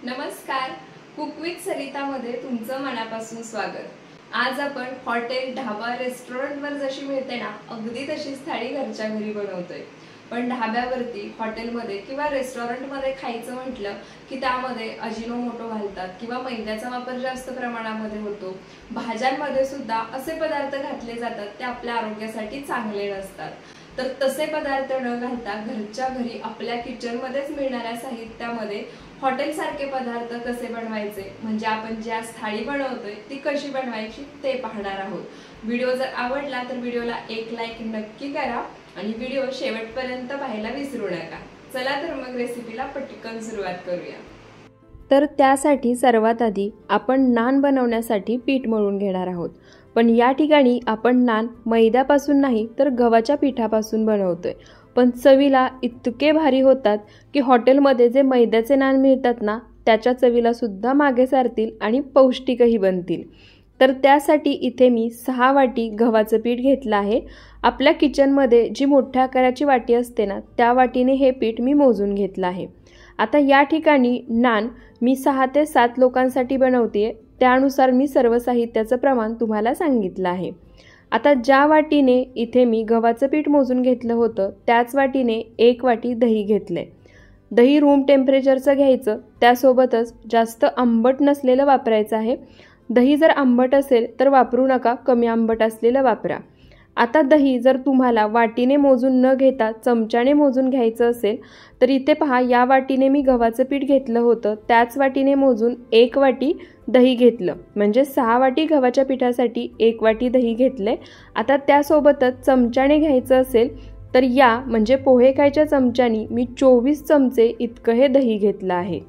नमस्कार, cook with सरितामध्ये तुमचं मनापासून स्वागत। आज आपण हॉटेल, ढाबा, रेस्टॉरंटवर जशी मिळते ना अगदी तशीच थाळी घरच्या घरी बनवतोय। पण ढाब्यावरती, हॉटेलमध्ये किंवा रेस्टॉरंटमध्ये खायचं म्हटलं की त्यामध्ये अजिनोमोटो घालतात किंवा मैद्याचा वापर जास्त प्रमाणामध्ये होतो। भाज्यांमध्ये सुद्धा असे पदार्थ घातले जातात ते आपल्या आरोग्यासाठी चांगले नसतात। तर तसे पदार्थ न घालता घरच्या घरी आपल्या किचनमध्येच मिळणाऱ्या साहित्यामध्ये हॉटेल सारखे पदार्थ कसे बनवायचे, म्हणजे आपण जी आज थाळी बनवतोय ती कशी बनवायची ते पाहणार आहोत। व्हिडिओ जर आवडला तर व्हिडिओला एक लाईक नक्की करा आणि व्हिडिओ शेवटपर्यंत पाहायला विसरू नका। चला तर मग रेसिपीला पटकन सुरुवात करूया। तर त्यासाठी सर्वात आधी आपण नान बनवण्यासाठी पीठ मळून घेणार आहोत। पण या ठिकाणी आपण नान मैद्यापासून नाही तर गव्हाच्या पिठापासून बनवतोय। पण चवीला इतके भारी होतात की हॉटेलमध्ये जे मैद्याचे नान मिळतात ना त्याच्या चवीला सुद्धा मागे सारतील आणि पौष्टिकही बनतील। तर त्यासाठी इथे मी 6 वाटी गव्हाचं पीठ घेतलं आहे। आपल्या किचनमध्ये जी मोठ्या आकाराची वाटी असते ना त्या वाटीने हे पीठ मी मोजून घेतलं आहे। आता या ठिकाणी नान मी 6 ते 7 लोकांसाठी बनवते, त्यानुसार मी सर्व साहित्याचं प्रमाण तुम्हाला सांगितलं आहे। आता ज्या वाटीने इथे मी गव्हाचं पीठ मोजून घेतलं होतं त्याच वाटीने 1 वाटी दही घेतले। दही रूम टेम्परेचरचं घ्यायचं, त्यासोबतच जास्त आंबट नसलेलं वापरायचं आहे। दही जर आंबट असेल तर वापरू नका, कमी आंबट असलेलं वापरा। आता दही जर तुम्हाला वाटीने मोजून न घेता चमच्याने मोजून घ्यायचं असेल तर इथे पहा, या वाटीने मी गव्हाचं पीठ घेतलं होतं त्याच वाटीने मोजून 1 वाटी दही घेतलं, म्हणजे 6 वाटी गव्हाच्या पिठासाठी 1 वाटी दही घेतले। आता त्यासोबतच चमच्याने घ्यायचं असेल तर या म्हणजे पोहे खायच्या चमच्यानी मी 24 चमचे इतकं हे दही घेतलं आहे।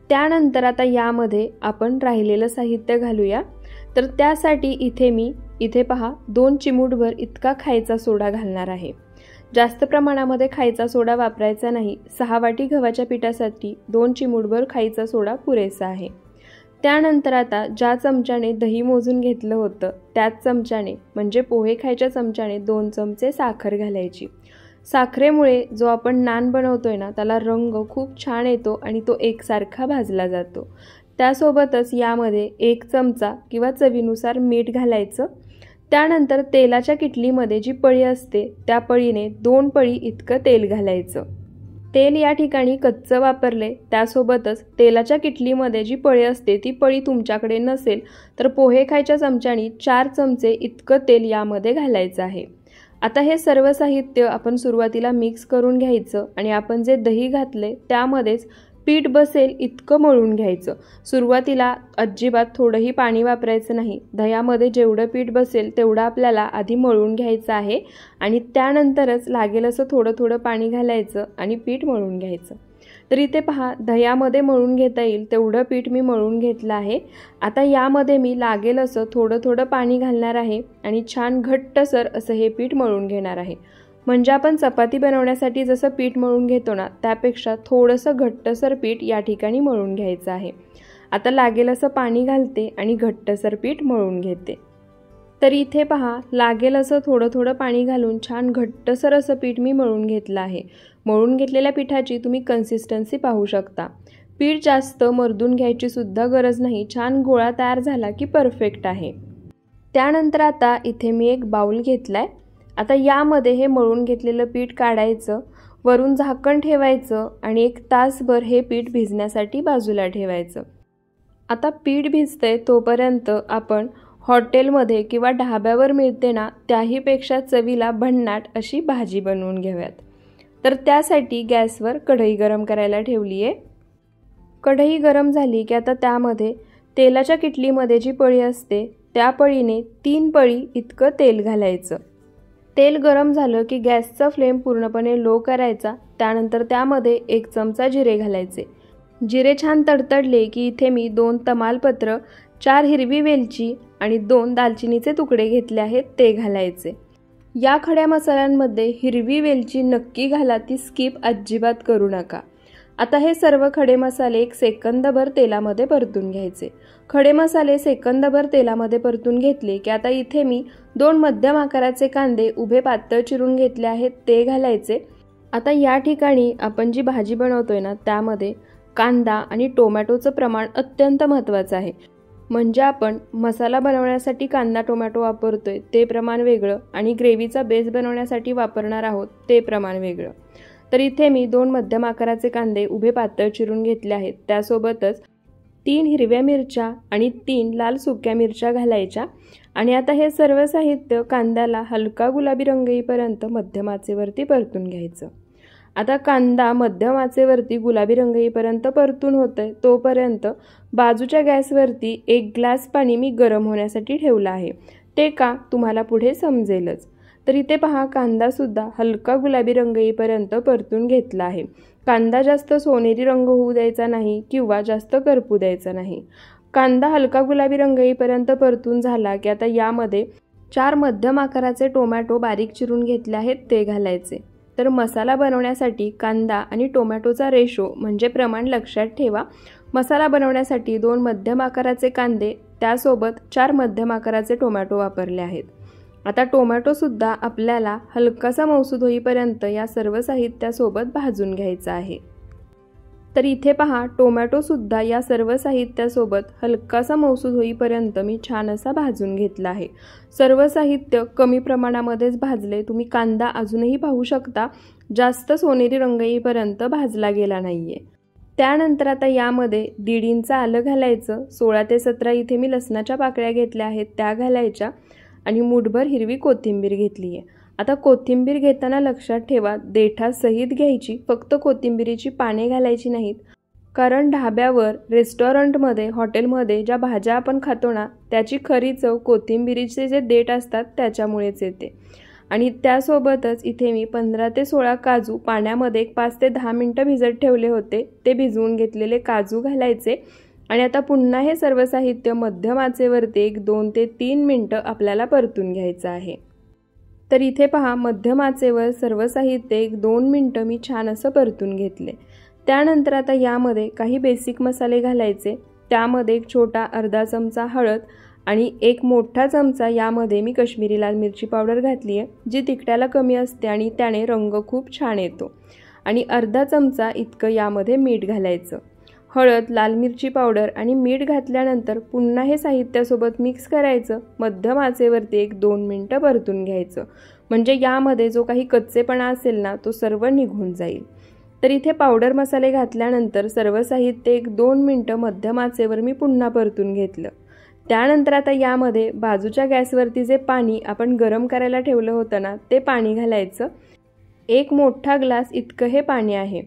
त्यानंतर आता यामध्ये आपण राहिलेलं साहित्य घालूया। तर त्यासाठी इथे पहा 2 चिमूटभर इतका खायचा सोडा घालणार आहे। जास्त प्रमाणामध्ये खायचा सोडा वापरायचा नाही। 6 वाटी गव्हाच्या पिठासाठी 2 चिमूटभर खायचा सोडा पुरेसा आहे। त्यानंतर आता ज्या चमच्याने दही मोजून घेतलं होतं त्याच चमच्याने म्हणजे पोहे खायच्या चमच्याने 2 चमचे साखर घालायची। साखरेमुळे जो आपण नान बनवतोय ना त्याला रंग खूप छान येतो आणि तो एकसारखा भाजला जातो। त्यासोबतच यामध्ये 1 चमचा किंवा चवीनुसार मीठ घालायचं। त्यानंतर तेलाच्या किटलीमध्ये जी पळी असते त्या पळीने 2 पळी इतकं तेल घालायचं। तेल या ठिकाणी कच्चं वापरले, त्यासोबतच तेलाच्या किटलीमध्ये जी पळी असते ती पळी तुमच्याकडे नसेल तर पोहे खायच्या चमच्यानी 4 चमचे इतकं तेल यामध्ये घालायचं आहे। आता हे सर्व साहित्य आपण सुरुवातीला मिक्स करून घ्यायचं आणि आपण जे दही घातले त्यामध्येच पीठ बसेल इतकं मळून घ्यायचं। सुरुवातीला अजिबात थोडंही पाणी वापरायचं नाही। दह्यामध्ये जेवढं पीठ बसेल तेवढं आपल्याला आधी मळून घ्यायचं आहे आणि त्यानंतरच लागेल असं थोडं थोडं पाणी घालायचं आणि पीठ मळून घ्यायचं। तर इथे पहा, दह्यामध्ये मळून घेता येईल तेवढं पीठ मी मळून घेतलं आहे। आता यामध्ये मी लागेल असं थोडं थोडं पाणी घालणार आहे आणि छान घट्टसर असं हे पीठ मळून घेणार आहे। म्हणजे आपण चपाती बनवण्यासाठी जसं पीठ मळून घेतो ना त्यापेक्षा थोडंसं घट्टसर पीठ या ठिकाणी मळून घ्यायचं आहे। आता लागेल असं पाणी घालते आणि घट्टसर पीठ मळून घेते। तर इथे पहा, लागेल असं थोडं थोडं पाणी घालून छान घट्टसर असं पीठ मी मळून घेतलं आहे। मळून घेतलेल्या पिठाची तुम्ही कन्सिस्टन्सी पाहू शकता। पीठ जास्त मर्दून घ्यायची सुद्धा गरज नाही, छान गोळा तयार झाला की परफेक्ट आहे। त्यानंतर आता इथे मी एक बाउल घेतलाय। आता यामध्ये हे मळून घेतलेलं पीठ काढायचं, वरून झाकण ठेवायचं आणि 1 तासभर हे पीठ भिजण्यासाठी बाजूला ठेवायचं। आता पीठ भिजतंय तोपर्यंत आपण हॉटेलमध्ये किंवा ढाब्यावर मिळते ना त्याहीपेक्षा चवीला भन्नाट अशी भाजी बनवून घेऊयात। तर त्यासाठी गॅसवर कढई गरम करायला ठेवली आहे। कढई गरम झाली की आता त्यामध्ये तेलाच्या किटलीमध्ये जी पळी असते त्या पळीने 3 पळी इतकं तेल घालायचं। तेल गरम झालं की गॅसचा फ्लेम पूर्णपणे लो करायचा। त्यानंतर त्यामध्ये 1 चमचा जिरे घालायचे। जिरे छान तडतडले की इथे मी 2 तमालपत्र, 4 हिरवी वेलची आणि 2 दालचिनीचे तुकडे घेतले आहेत ते घालायचे। या खड्या मसाल्यांमध्ये हिरवी वेलची नक्की घाला, ती स्किप अजिबात करू नका। आता हे सर्व खडे मसाले 1 सेकंदभर तेलामध्ये परतून घ्यायचे। खडे मसाले सेकंदभर तेलामध्ये परतून घेतले की आता इथे मी 2 मध्यम आकाराचे कांदे उभे पातळ चिरून घेतले आहेत ते घालायचे। आता या ठिकाणी आपण जी भाजी बनवतोय ना त्यामध्ये कांदा आणि टोमॅटोचं प्रमाण अत्यंत महत्त्वाचं आहे. म्हणजे आपण मसाला बनवण्यासाठी कांदा टोमॅटो वापरतोय ते प्रमाण वेगळं आणि ग्रेव्हीचा बेस बनवण्यासाठी वापरणार आहोत ते प्रमाण वेगळं. तर इथे मी 2 मध्यम आकाराचे कांदे उभे पातळ चिरून घेतले आहेत. त्यासोबतच 3 हिरव्या मिरच्या आणि 3 लाल सुक्या मिरच्या घालायच्या आणि आता हे सर्व साहित्य कांद्याला हलका गुलाबी रंग येईपर्यंत मध्यम आचेवरती परतून घ्यायचं. आता कांदा मध्यम आचेवरती गुलाबी रंग येईपर्यंत परतून होतंय तोपर्यंत बाजूच्या गॅसवरती 1 ग्लास पाणी मी गरम होण्यासाठी ठेवलं आहे. ते का तुम्हाला पुढे समजेलच. तर इथे पहा कांदासुद्धा हलका गुलाबी रंग येईपर्यंत परतून घेतला आहे. कांदा जास्त सोनेरी रंग होऊ द्यायचा नाही किंवा जास्त करपू द्यायचा नाही. कांदा हलका गुलाबी रंग येईपर्यंत परतून झाला की आता यामध्ये 4 मध्यम आकाराचे टोमॅटो बारीक चिरून घेतले आहेत ते घालायचे. तर मसाला बनवण्यासाठी कांदा आणि टोमॅटोचा रेशो म्हणजे प्रमाण लक्षात ठेवा. मसाला बनवण्यासाठी 2 मध्यम आकाराचे कांदे त्यासोबत 4 मध्यम आकाराचे टोमॅटो वापरले आहेत. आता टोमॅटोसुद्धा आपल्याला हलकासा मऊसूद होईपर्यंत या सर्व साहित्यासोबत भाजून घ्यायचा आहे. तर इथे पहा टोमॅटोसुद्धा या सर्व साहित्यासोबत हलकासा मऊसूद होईपर्यंत मी छान असा भाजून घेतला आहे. सर्व साहित्य कमी प्रमाणामध्येच भाजले. तुम्ही कांदा अजूनही पाहू शकता जास्त सोनेरी रंग येईपर्यंत भाजला गेला नाहीये. त्यानंतर आता यामध्ये 1.5 इंच आलं घालायचं. 16 ते 17 इथे मी लसणाच्या पाकळ्या घेतल्या आहेत त्या घालायच्या आणि मूठभर हिरवी कोथिंबीर घेतली आहे. आता कोथिंबीर घेताना लक्षात ठेवा देठासहित घ्यायची, फक्त कोथिंबीरीची पाने घालायची नाहीत. कारण ढाब्यावर रेस्टॉरंटमध्ये हॉटेलमध्ये ज्या भाज्या आपण खातो ना त्याची खरी चव कोथिंबीरीचे जे देठ असतात त्याच्यामुळेच येते. आणि त्यासोबतच इथे मी 15 ते 16 काजू पाण्यामध्ये 5 ते 10 मिनटं भिजत ठेवले होते. ते भिजवून घेतलेले काजू घालायचे आणि आता पुन्हा हे सर्व साहित्य मध्यम आचेवरती 2 ते 3 मिनटं आपल्याला परतून घ्यायचं आहे. तर इथे पहा मध्यम आचेवर सर्व साहित्य 2 मिनटं मी छान असं परतून घेतले. त्यानंतर आता यामध्ये काही बेसिक मसाले घालायचे. त्यामध्ये 1 छोटा अर्धा चमचा हळद आणि 1 मोठा चमचा यामध्ये मी काश्मीरी लाल मिरची पावडर घातली आहे जी तिखटाला कमी असते आणि त्याने रंग खूप छान येतो. आणि अर्धा चमचा इतकं यामध्ये मीठ घालायचं. हळद, लाल मिरची पावडर आणि मीठ घातल्यानंतर पुन्हा हे साहित्यासोबत मिक्स करायचं. मध्यम आचेवरती 2 मिनटं परतून घ्यायचं. म्हणजे यामध्ये जो काही कच्चेपणा असेल ना तो सर्व निघून जाईल. तर इथे पावडर मसाले घातल्यानंतर सर्व साहित्य 2 मिनटं मध्यम आचेवर मी पुन्हा परतून घेतलं. त्यानंतर आता यामध्ये बाजूच्या गॅसवरती जे पाणी आपण गरम करायला ठेवलं होतं ना ते पाणी घालायचं. 1 मोठा ग्लास इतकं हे पाणी आहे.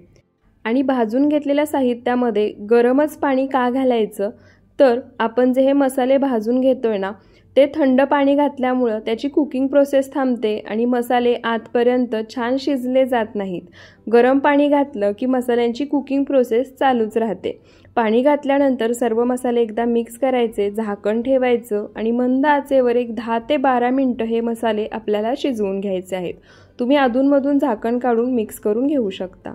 आणि भाजून घेतलेल्या साहित्यामध्ये गरमच पाणी का घालायचं तर आपण जे हे मसाले भाजून घेतोय ना ते थंड पाणी घातल्यामुळं त्याची कुकिंग प्रोसेस थांबते आणि मसाले आतपर्यंत छान शिजले जात नाहीत. गरम पाणी घातलं की मसाल्यांची कुकिंग प्रोसेस चालूच राहते. पाणी घातल्यानंतर सर्व मसाले एकदा मिक्स करायचे, झाकण ठेवायचं आणि मंद आचेवर 10 ते 12 मिनटं हे मसाले आपल्याला शिजवून घ्यायचे आहेत. तुम्ही अधूनमधून झाकण काढून मिक्स करून घेऊ शकता.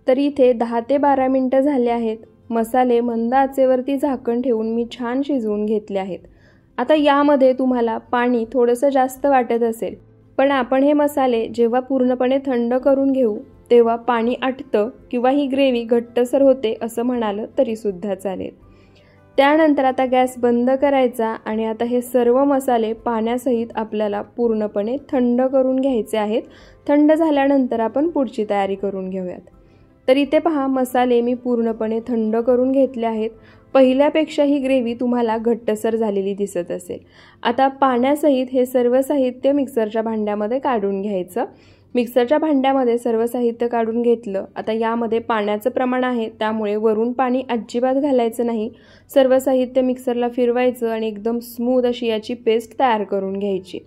तर इथे 10 ते 12 मिनटं झाले आहेत. मसाले मंद आचेवरती झाकण ठेवून मी छान शिजवून घेतले आहेत. आता यामध्ये तुम्हाला पाणी थोडंसं जास्त वाटत असेल पण आपण हे मसाले जेव्हा पूर्णपणे थंड करून घेऊ तेव्हा पाणी आटतं किंवा ही ग्रेव्ही घट्टसर होते असं म्हणालं तरीसुद्धा चालेल. त्यानंतर आता गॅस बंद करायचा आणि आता हे सर्व मसाले पाण्यासहित आपल्याला पूर्णपणे थंड करून घ्यायचे आहेत. थंड झाल्यानंतर आपण पुढची तयारी करून घेऊयात. तर इथे पहा मसाले मी पूर्णपणे थंड करून घेतले आहेत. पहिल्यापेक्षा ही ग्रेव्ही तुम्हाला घट्टसर झालेली दिसत असेल. आता पाण्यासहित हे सर्व साहित्य मिक्सरच्या भांड्यामध्ये काढून घ्यायचं. मिक्सरच्या भांड्यामध्ये सर्व साहित्य काढून घेतलं. आता यामध्ये पाण्याचं प्रमाण आहे त्यामुळे वरून पाणी अजिबात घालायचं नाही. सर्व साहित्य मिक्सरला फिरवायचं आणि एकदम स्मूथ अशी याची पेस्ट तयार करून घ्यायची.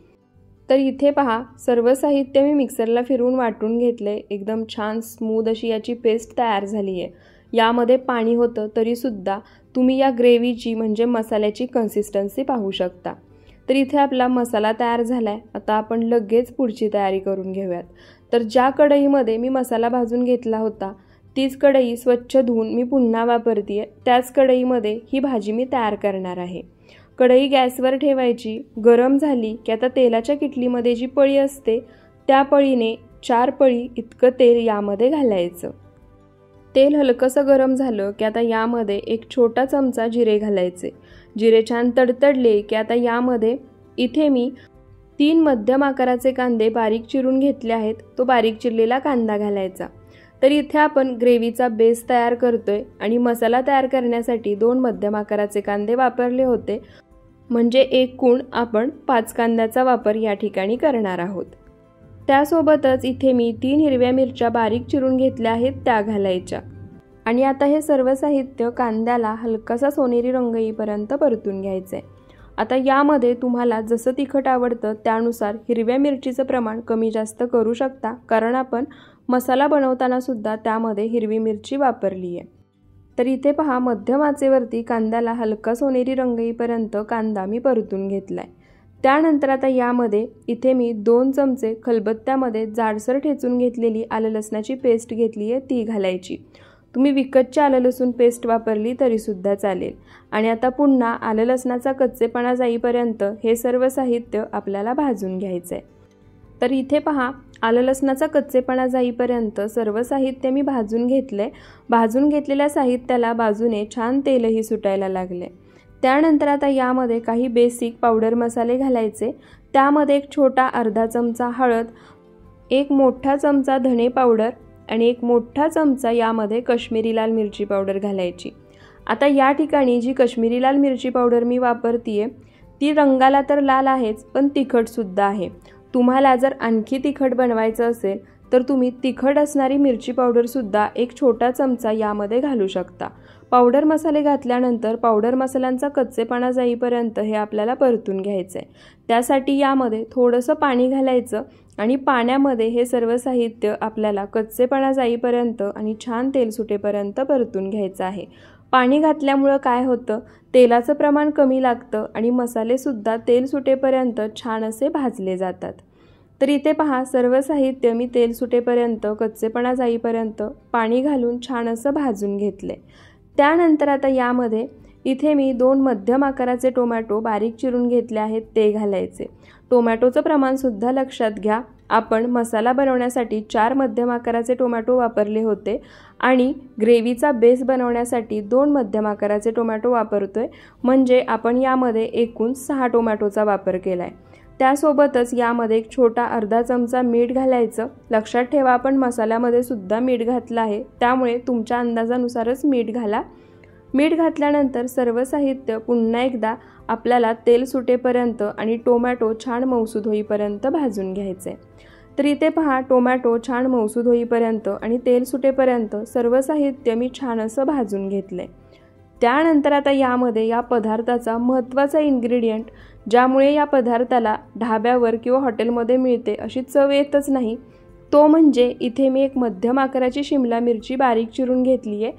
तर इथे पहा सर्व साहित्य मी मिक्सरला फिरवून वाटून घेतले. एकदम छान स्मूथ अशी याची पेस्ट तयार झाली आहे. यामध्ये पाणी होतं तरीसुद्धा तुम्ही या ग्रेव्हीची म्हणजे मसाल्याची कन्सिस्टन्सी पाहू शकता. तर इथे आपला मसाला तयार झाला आहे. आता आपण लगेच पुढची तयारी करून घेऊयात. तर ज्या कढईमध्ये मी मसाला भाजून घेतला होता तीच कढई स्वच्छ धुवून मी पुन्हा वापरते आहे. त्याच कढईमध्ये ही भाजी मी तयार करणार आहे. कढई गॅसवर ठेवायची. गरम झाली की आता तेलाच्या किटलीमध्ये जी पळी असते त्या पळीने 4 पळी इतकं तेल यामध्ये घालायचं. तेल हलकंसं गरम झालं की आता यामध्ये एक छोटा चमचा जिरे घालायचे। जिरे छान तडतडले की आता यामध्ये इथे मी 3 मध्यम आकाराचे कांदे बारीक चिरून घेतले आहेत, तो बारीक चिरलेला कांदा घालायचा। तर इथे आपण ग्रेव्हीचा बेस तयार करतोय आणि मसाला तयार करण्यासाठी 2 मध्यम आकाराचे कांदे वापरले होते, म्हणजे एकूण आपण 5 कांद्याचा वापर या ठिकाणी करणार आहोत। त्यासोबतच इथे मी 3 हिरव्या मिरच्या बारीक चिरून घेतल्या आहेत, त्या घालायच्या आणि आता हे सर्व साहित्य कांद्याला हलकासा सोनेरी रंग येईपर्यंत परतून घ्यायचं आहे। आता यामध्ये तुम्हाला जसं तिखट आवडतं त्यानुसार हिरव्या मिरचीचं प्रमाण कमी जास्त करू शकता, कारण आपण मसाला बनवताना सुद्धा त्यामध्ये हिरवी मिरची वापरली आहे। तर इथे पहा, मध्यम आचेवरती कांद्याला हलका सोनेरी रंग येईपर्यंत कांदा मी परतून घेतलाय। त्यानंतर आता यामध्ये इथे मी 2 चमचे खलबत्त्यामध्ये जाडसर ठेचून घेतलेली आलं लसणाची पेस्ट घेतली आहे, ती घालायची। तुम्ही विकतची आलं लसूण पेस्ट वापरली तरी सुद्धा चालेल। आणि आता पुन्हा आलं लसणाचा कच्चेपणा जाईपर्यंत हे सर्व साहित्य आपल्याला भाजून घ्यायचं आहे। तर इथे पहा, आलं लसणाचा कच्चेपणा जाईपर्यंत सर्व साहित्य मी भाजून घेतले। भाजून घेतलेल्या साहित्याला बाजूने छान तेलही सुटायला लागले। त्यानंतर आता यामध्ये काही बेसिक पावडर मसाले घालायचे। त्यामध्ये एक छोटा अर्धा चमचा हळद, एक मोठा चमचा धणे पावडर आणि एक मोठा चमचा यामध्ये काश्मीरी लाल मिरची पावडर घालायची। आता या ठिकाणी जी काश्मीरी लाल मिरची पावडर मी वापरतीये ती रंगाला तर लाल आहेच, पण तिखट सुद्धा आहे। तुम्हाला जर आणखी तिखट बनवायचं असेल तर तुम्ही तिखट असणारी मिरची पावडर सुद्धा एक छोटा चमचा यामध्ये घालू शकता। पावडर मसाले घातल्यानंतर पावडर मसाल्यांचा कच्चेपणा जाईपर्यंत हे आपल्याला परतून घ्यायचं आहे। त्यासाठी यामध्ये थोडंसं पाणी घालायचं आणि पाण्यामध्ये हे सर्व साहित्य आपल्याला कच्चेपणा जाईपर्यंत आणि छान तेल सुटेपर्यंत परतून घ्यायचं आहे। पाणी घातल्यामुळं काय होतं, तेलाचं प्रमाण कमी लागतं आणि मसाले सुद्धा तेल सुटेपर्यंत छान असे भाजले जातात। तर इथे पहा, सर्व साहित्य मी तेल सुटेपर्यंत कच्चेपणा जाईपर्यंत पाणी घालून छान असं भाजून घेतले। त्यानंतर आता यामध्ये इथे मी 2 मध्यम आकाराचे टोमॅटो बारीक चिरून घेतले आहेत, ते घालायचे। टोमॅटोचं प्रमाण सुद्धा लक्षात घ्या, आपण मसाला बनवण्यासाठी 4 मध्यम आकाराचे टोमॅटो वापरले होते आणि ग्रेव्हीचा बेस बनवण्यासाठी 2 मध्यम आकाराचे टोमॅटो वापरतोय, म्हणजे आपण यामध्ये एकूण 6 टोमॅटोचा वापर केलाय। त्यासोबतच यामध्ये एक छोटा अर्धा चमचा मीठ घालायचं। लक्षात ठेवा, आपण मसाल्यामध्ये सुद्धा मीठ घातलं आहे, त्यामुळे तुमच्या अंदाजानुसारच मीठ घाला। मीठ घातल्यानंतर सर्व साहित्य पुन्हा एकदा आपल्याला तेल सुटेपर्यंत आणि टोमॅटो छान मऊसूद होईपर्यंत भाजून घ्यायचे। तर इथे पहा, टोमॅटो छान मऊसूद होईपर्यंत आणि तेल सुटेपर्यंत सर्व साहित्य मी छान असं भाजून घेतले। त्यानंतर आता यामध्ये या पदार्थाचा महत्त्वाचा इन्ग्रेडियंट, ज्यामुळे या पदार्थाला ढाब्यावर किंवा हॉटेलमध्ये मिळते अशी चव येतच नाही, तो म्हणजे इथे मी एक मध्यम आकाराची शिमला मिरची बारीक चिरून घेतली आहे,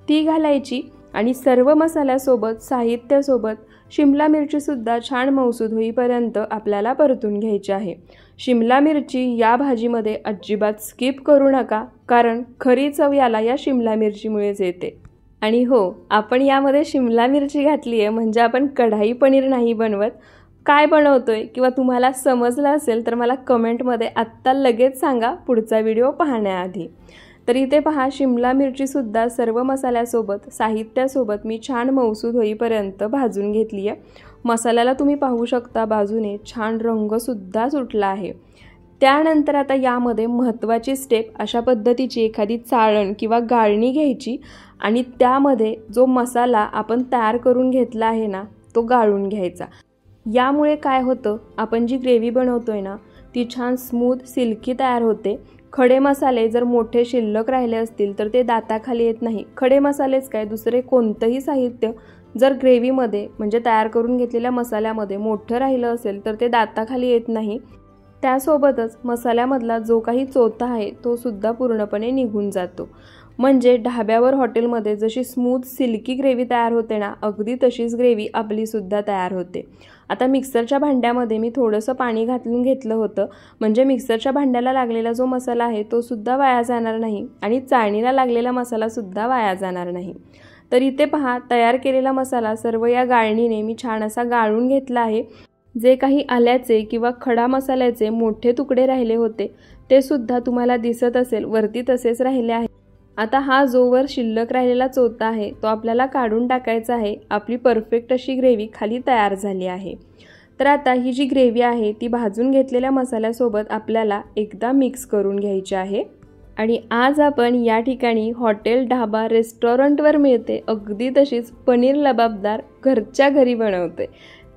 ती घालायची आणि सर्व मसाल्यासोबत साहित्यासोबत शिमला मिरचीसुद्धा छान मऊसूद होईपर्यंत आपल्याला परतून घ्यायची आहे। शिमला मिरची या भाजीमध्ये अजिबात स्किप करू नका, कारण खरी चव याला या शिमला मिरचीमुळेच येते। आणि हो, आपण यामध्ये शिमला मिरची घातली आहे म्हणजे आपण कढाई पनीर नाही बनवत। काय बनवतोय किंवा तुम्हाला समजलं असेल तर मला कमेंटमध्ये आत्ता लगेच सांगा, पुढचा व्हिडिओ पाहण्याआधी। तर इथे पहा, शिमला मिरचीसुद्धा सर्व मसाल्यासोबत साहित्यासोबत मी छान मऊसूद होईपर्यंत भाजून घेतली आहे। मसाल्याला तुम्ही पाहू शकता बाजूने छान रंगसुद्धा सुटला आहे। त्यानंतर आता यामध्ये महत्त्वाची स्टेप, अशा पद्धतीची एखादी चाळण किंवा गाळणी घ्यायची आणि त्यामध्ये जो मसाला आपण तयार करून घेतला आहे ना, तो गाळून घ्यायचा। यामुळे काय होतं, आपण जी ग्रेव्ही बनवतोय ना ती छान स्मूथ सिल्की तयार होते। खडे मसाले जर मोठे शिल्लक राहिले असतील तर ते दाताखाली येत नाही। खडे मसालेच काय, दुसरे कोणतंही साहित्य जर ग्रेव्हीमध्ये म्हणजे तयार करून घेतलेल्या मसाल्यामध्ये मोठं राहिलं असेल तर ते दाताखाली येत नाही। त्यासोबतच मसाल्यामधला जो काही चोथा आहे तो सुद्धा पूर्णपणे निघून जातो। म्हणजे ढाब्यावर हॉटेलमध्ये जशी स्मूथ सिल्की ग्रेव्ही तयार होते ना, अगदी तशीच ग्रेव्ही आपली सुद्धा तयार होते। आता मिक्सरच्या भांड्यामध्ये मी थोडंसं पाणी घालून घेतलं होतं, म्हणजे मिक्सरच्या भांड्याला लागलेला जो मसाला आहे तो सुद्धा वाया जाणार नाही आणि चाळणीला लागलेला मसाला सुद्धा वाया जाणार नाही। तर इथे पहा, तयार केलेला मसाला सर्व या गाळणीने मी छान असा गाळून घेतला आहे। जे काही आल्याचे किंवा खडा मसाल्याचे मोठे तुकडे राहिले होते ते सुद्धा तुम्हाला दिसत असेल वरती तसेच राहिले आहेत। आता हा जोवर शिल्लक राहिलेला चोथा आहे तो आपल्याला काढून टाकायचा आहे. आपली परफेक्ट अशी ग्रेव्ही खाली तयार झाली आहे. तर आता ही जी ग्रेव्ही आहे ती भाजून घेतलेल्या मसाल्यासोबत आपल्याला एकदा मिक्स करून घ्यायची आहे. आणि आज आपण या ठिकाणी हॉटेल ढाबा रेस्टॉरंटवर मिळते अगदी तशीच पनीर लबाबदार घरच्या घरी बनवते.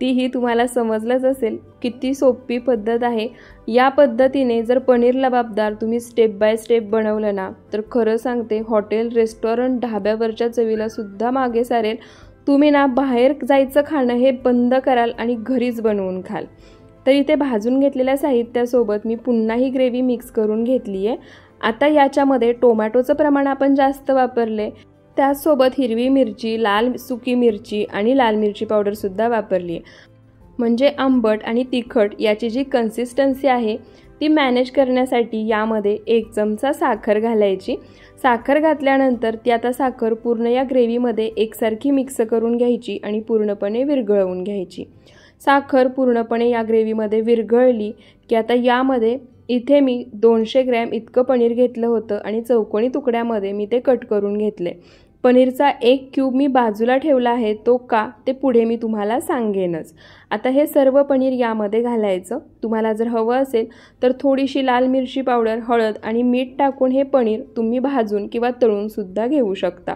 तीही तुम्हाला समजलंच असेल किती सोपी पद्धत आहे. या पद्धतीने जर पनीर लबाबदार तुम्ही स्टेप बाय स्टेप बनवलं ना तर खरं सांगते हॉटेल रेस्टॉरंट ढाब्यावरच्या चवीला सुद्धा मागे सारेल. तुम्ही ना बाहेर जायचं खाणं हे बंद कराल आणि घरीच बनवून खाल. तर इथे भाजून घेतलेल्या साहित्यासोबत मी पुन्हा ही ग्रेव्ही मिक्स करून घेतली आहे. आता याच्यामध्ये टोमॅटोचं प्रमाण आपण जास्त वापरले, त्याचसोबत हिरवी मिरची, लाल सुकी मिरची आणि लाल मिरची पावडरसुद्धा वापरली आहे. म्हणजे आंबट आणि तिखट याची जी कन्सिस्टन्सी आहे ती मॅनेज करण्यासाठी यामध्ये 1 चमचा साखर घालायची. साखर घातल्यानंतर ती आता साखर पूर्ण या ग्रेव्हीमध्ये एकसारखी मिक्स करून घ्यायची आणि पूर्णपणे विरघळवून घ्यायची. साखर पूर्णपणे या ग्रेव्हीमध्ये विरघळली की आता यामध्ये इथे मी 200 ग्रॅम इतकं पनीर घेतलं होतं आणि चौकोनी तुकड्यामध्ये मी ते कट करून घेतले. पनीरचा 1 क्यूब मी बाजूला ठेवला आहे, तो का ते पुढे मी तुम्हाला सांगेनच. आता हे सर्व पनीर यामध्ये घालायचं. तुम्हाला जर हवं असेल तर थोडीशी लाल मिरची पावडर, हळद आणि मीठ टाकून हे पनीर तुम्ही भाजून किंवा तळून सुद्धा घेऊ शकता.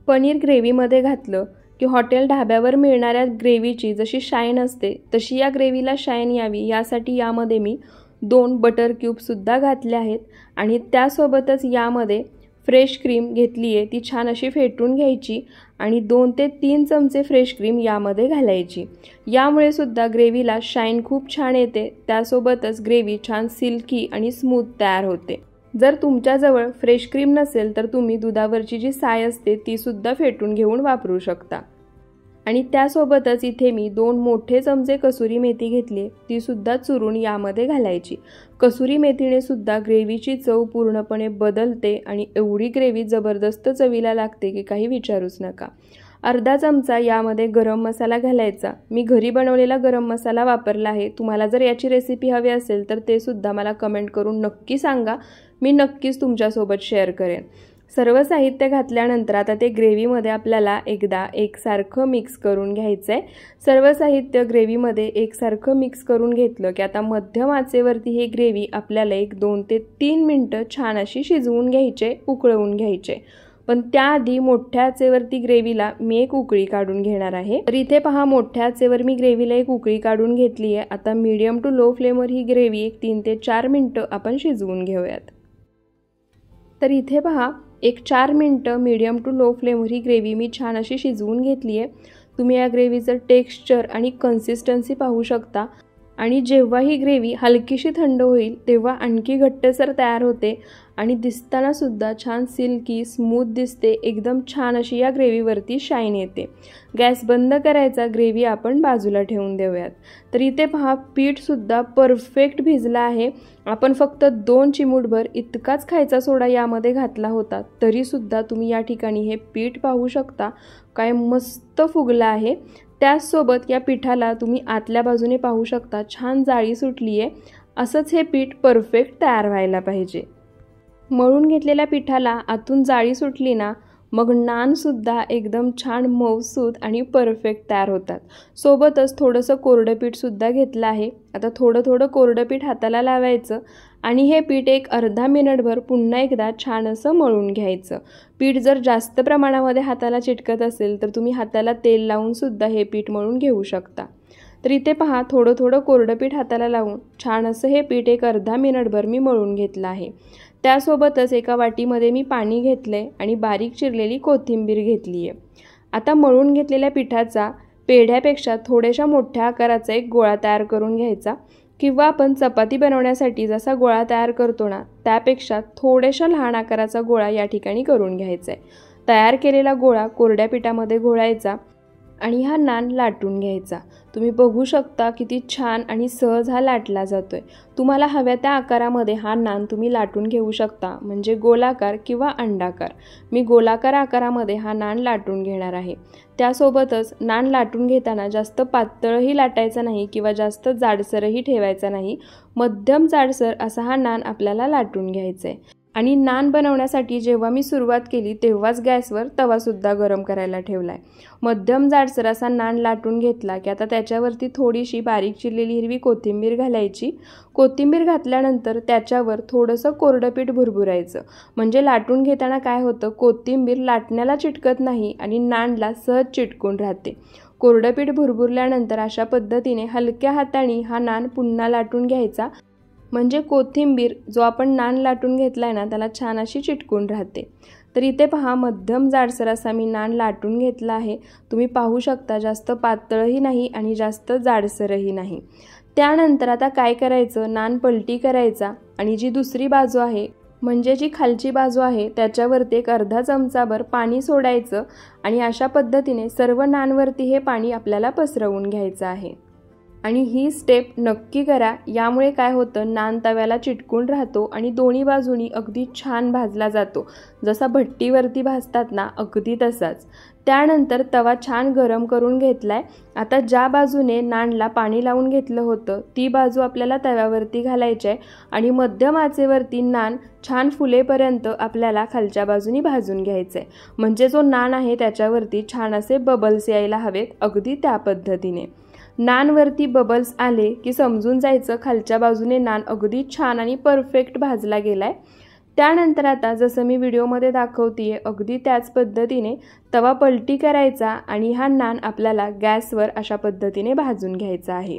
पनीर ग्रेव्हीमध्ये घातलं की हॉटेल ढाब्यावर मिळणाऱ्या ग्रेव्हीची जशी शाईन असते तशी या ग्रेव्हीला शाईन यावी यासाठी यामध्ये मी 2 बटर क्यूबसुद्धा घातले आहेत. आणि त्यासोबतच यामध्ये फ्रेश क्रीम घेतली आहे, ती छान अशी फेटून घ्यायची आणि 2 ते 3 चमचे फ्रेश क्रीम यामध्ये घालायची. यामुळे सुद्धा ग्रेव्हीला शाईन खूप छान येते. त्यासोबतच ग्रेव्ही छान सिल्की आणि स्मूथ तयार होते. जर तुमच्याजवळ फ्रेश क्रीम नसेल तर तुम्ही दुधावरची जी साय असते ती सुद्धा फेटून घेऊन वापरू शकता. आणि त्यासोबतच इथे मी 2 मोठे चमचे कसुरी मेथी घेतली, ती सुद्धा चुरून यामध्ये घालायची. कसुरी मेथीने सुद्धा ग्रेव्हीची चव पूर्णपणे बदलते आणि एवढी ग्रेव्ही जबरदस्त चवीला लागते की काही विचारूच नका. अर्धा चमचा यामध्ये गरम मसाला घालायचा. मी घरी बनवलेला गरम मसाला वापरला आहे. तुम्हाला जर याची रेसिपी हवी असेल तर ते सुद्धा मला कमेंट करून नक्की सांगा, मी नक्कीच तुमच्यासोबत शेअर करेन. सर्व साहित्य घातल्यानंतर आता ते ग्रेव्हीमध्ये आपल्याला एकदा एकसारखं मिक्स करून घ्यायचं आहे. सर्व साहित्य ग्रेव्हीमध्ये एकसारखं मिक्स करून घेतलं की आता मध्यम आचेवरती ही ग्रेव्ही आपल्याला 2 ते 3 मिनटं छान अशी शिजवून घ्यायचे, उकळवून घ्यायचे. पण त्याआधी मोठ्या आचेवरती ग्रेव्हीला मी एक उकळी काढून घेणार आहे. तर इथे पहा मोठ्या आचेवर मी ग्रेव्हीला एक उकळी काढून घेतली आहे. आता मीडियम टू लो फ्लेमवर ही ग्रेव्ही 3 ते 4 मिनटं आपण शिजवून घेऊयात. तर इथे पहा 4 मिनटं मीडियम टू लो फ्लेमवर ही ग्रेव्ही मी छान अशी शिजवून घेतली आहे. तुम्ही या ग्रेव्हीचं टेक्स्चर आणि कन्सिस्टन्सी पाहू शकता. आणि जेव्हा ही ग्रेव्ही हलकीशी थंड होईल तेव्हा आणखी घट्टसर तयार होते आणि दिसताना सुद्धा छान सिल्की स्मूथ दिसते. एकदम छान अशी या ग्रेव्हीवरती शाईन येते. गॅस बंद करायचा, ग्रेव्ही आपण बाजूला ठेवून देऊयात. तर इथे पहा पीठसुद्धा परफेक्ट भिजला आहे. आपण फक्त 2 चिमूटभर इतकाच खायचा सोडा यामध्ये घातला होता, तरीसुद्धा तुम्ही या ठिकाणी हे पीठ पाहू शकता काय मस्त फुगलं आहे. त्याचसोबत या पिठाला तुम्ही आतल्या बाजूने पाहू शकता छान जाळी सुटली आहे. असंच हे पीठ परफेक्ट तयार व्हायला पाहिजे. मळून घेतलेल्या पिठाला आतून जाळी सुटली ना मग नानसुद्धा एकदम छान मऊसूत आणि परफेक्ट तयार होतात. सोबतच थोडंसं कोरडं पीठसुद्धा घेतलं आहे. आता थोडं थोडं कोरडं पीठ हाताला लावायचं आणि हे पीठ एक अर्धा मिनिटभर पुन्हा एकदा छान असं मळून घ्यायचं. पीठ जर जास्त प्रमाणामध्ये हाताला चिटकत असेल तर तुम्ही हाताला तेल लावूनसुद्धा हे पीठ मळून घेऊ शकता. तर इथे पहा थोडं थोडं कोरडं पीठ हाताला लावून छान असं हे पीठ एक अर्धा मिनिटभर मी मळून घेतलं आहे. त्यासोबतच एका वाटीमध्ये मी पाणी घेतले आणि बारीक चिरलेली कोथिंबीर घेतली आहे. आता मळून घेतलेल्या पिठाचा पेढ्यापेक्षा थोड्याशा मोठ्या आकाराचा एक गोळा तयार करून घ्यायचा किंवा आपण चपाती बनवण्यासाठी जसा गोळा तयार करतो ना त्यापेक्षा थोड्याशा लहान आकाराचा गोळा या ठिकाणी करून घ्यायचा आहे. तयार केलेला गोळा कोरड्या पिठामध्ये घोळायचा आणि हा नान लाटून घ्यायचा. तुम्ही बघू शकता किती छान आणि सहज हा लाटला जातोय. तुम्हाला हव्या त्या आकारामध्ये हा नान तुम्ही लाटून घेऊ शकता, म्हणजे गोलाकार किंवा अंडाकार. मी गोलाकार आकारामध्ये हा नान लाटून घेणार आहे. त्यासोबतच नान लाटून घेताना जास्त पातळही लाटायचा नाही किंवा जास्त जाडसरही ठेवायचा नाही. मध्यम जाडसर असा हा नान आपल्याला लाटून घ्यायचा आहे. आणि नान बनवण्यासाठी जेव्हा मी सुरुवात केली तेव्हाच गॅसवर तवासुद्धा गरम करायला ठेवला आहे. मध्यम जाडसर असा नान लाटून घेतला की आता त्याच्यावरती थोडीशी बारीक चिरलेली हिरवी कोथिंबीर घालायची. कोथिंबीर घातल्यानंतर त्याच्यावर थोडंसं कोरडं पीठ भुरभुरायचं. म्हणजे लाटून घेताना काय होतं, कोथिंबीर लाटण्याला चिटकत नाही आणि नानला सहज चिटकून राहते. कोरडं पीठ भुरभुरल्यानंतर अशा पद्धतीने हलक्या हाताने हा नान पुन्हा लाटून घ्यायचा. म्हणजे कोथिंबीर जो आपण नान लाटून घेतला आहे ना त्याला छान अशी चिटकून राहते. तर इथे पहा मध्यम जाडसर असा मी नान लाटून घेतला आहे. तुम्ही पाहू शकता जास्त पातळही नाही आणि जास्त जाडसरही नाही. त्यानंतर आता काय करायचं, नान पलटी करायचा आणि जी दुसरी बाजू आहे म्हणजे जी खालची बाजू आहे त्याच्यावरती एक अर्धा चमचाभर पाणी सोडायचं आणि अशा पद्धतीने सर्व नानवरती हे पाणी आपल्याला पसरवून घ्यायचं आहे. आणि ही स्टेप नक्की करा. यामुळे काय होतं, नान तव्याला चिटकून राहतो आणि दोन्ही बाजूनी अगदी छान भाजला जातो. जसा भट्टीवरती भाजतात ना अगदी तसाच. त्यानंतर तवा छान गरम करून घेतलाय. आता ज्या बाजूने नानला पाणी लावून घेतलं होतं ती बाजू आपल्याला तव्यावरती घालायची आहे आणि मध्यम आचेवरती नान छान फुलेपर्यंत आपल्याला खालच्या बाजूनी भाजून घ्यायचं आहे. म्हणजे जो नान आहे त्याच्यावरती छान असे बबल्स यायला हवेत, अगदी त्या पद्धतीने. नानवरती बबल्स आले की समजून जायचं खालच्या बाजूने नान अगदी छान आणि परफेक्ट भाजला गेलाय. त्यानंतर आता जसं मी व्हिडिओमध्ये दाखवतेय अगदी त्याच पद्धतीने तवा पलटी करायचा आणि हा नान आपल्याला गॅसवर अशा पद्धतीने भाजून घ्यायचा आहे.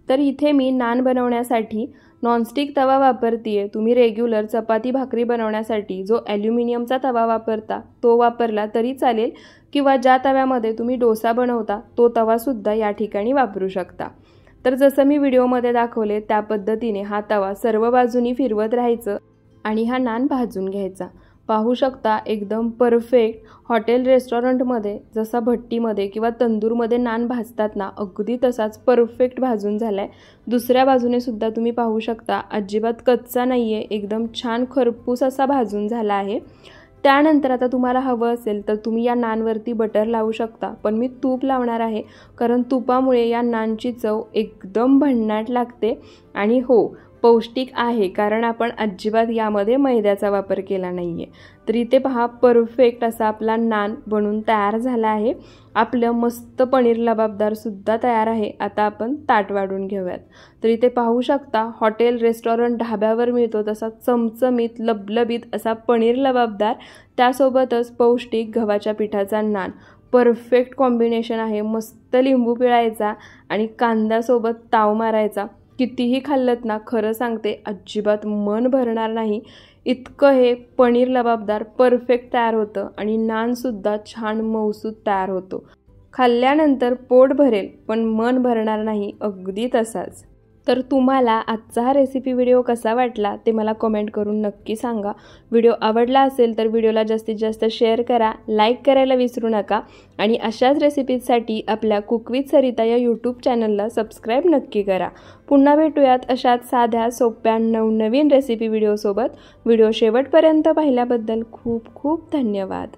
तर इथे मी नान बनवण्यासाठी नॉनस्टिक तवा वापरतेय. तुम्ही रेग्युलर चपाती भाकरी बनवण्यासाठी जो ॲल्युमिनियमचा तवा वापरता तो वापरला तरी चालेल किंवा ज्या तव्यामध्ये तुम्ही डोसा बनवता तो तवासुद्धा या ठिकाणी वापरू शकता. तर जसं मी व्हिडिओमध्ये दाखवले त्या पद्धतीने हा तवा सर्व बाजूनी फिरवत राहायचं आणि हा नान भाजून घ्यायचा. पाहू शकता एकदम परफेक्ट हॉटेल रेस्टॉरंटमध्ये जसा भट्टीमध्ये किंवा तंदूरमध्ये नान भाजतात ना अगदी तसाच परफेक्ट भाजून झाला आहे. दुसऱ्या बाजूने सुद्धा तुम्ही पाहू शकता अजिबात कच्चा नाही आहे, एकदम छान खरपूस असा भाजून झाला आहे. त्यानंतर आता तुम्हाला हवं असेल तर तुम्ही या नानवरती बटर लावू शकता, पण मी तूप लावणार आहे कारण तुपामुळे या नानची चव एकदम भन्नाट लागते आणि हो पौष्टिक आहे कारण आपण अजिबात यामध्ये मैद्याचा वापर केला नाही आहे. तर इथे पहा परफेक्ट असा आपला नान बनून तयार झाला आहे. आपलं मस्त पनीर लबाबदारसुद्धा तयार आहे. आता आपण ताट वाढून घेऊयात. तर इथे पाहू शकता हॉटेल रेस्टॉरंट ढाब्यावर मिळतो तसा चमचमीत लबलबीत असा पनीर लबाबदार, त्यासोबतच पौष्टिक गव्हाच्या पिठाचा नान. परफेक्ट कॉम्बिनेशन आहे. मस्त लिंबू पिळायचा आणि कांद्यासोबत ताव मारायचा. कितीही खाल्लत ना खरं सांगते अजिबात मन भरणार नाही. इतकं हे पनीर लबाबदार परफेक्ट तयार होतं आणि नानसुद्धा छान मऊसूत तयार होतो. खाल्ल्यानंतर पोट भरेल पण मन भरणार नाही, अगदी तसाच. तर तुम्हाला आजचा हा रेसिपी व्हिडिओ कसा वाटला ते मला कमेंट करून नक्की सांगा. व्हिडिओ आवडला असेल तर व्हिडिओला जास्तीत जास्त शेअर करा, लाईक करायला विसरू नका आणि अशाच रेसिपीजसाठी आपल्या कुक विथ सरिता या यूट्यूब चॅनलला सबस्क्राईब नक्की करा. पुन्हा भेटूयात अशाच साध्या सोप्या नवनवीन रेसिपी व्हिडिओसोबत. व्हिडिओ शेवटपर्यंत पाहिल्याबद्दल खूप खूप धन्यवाद.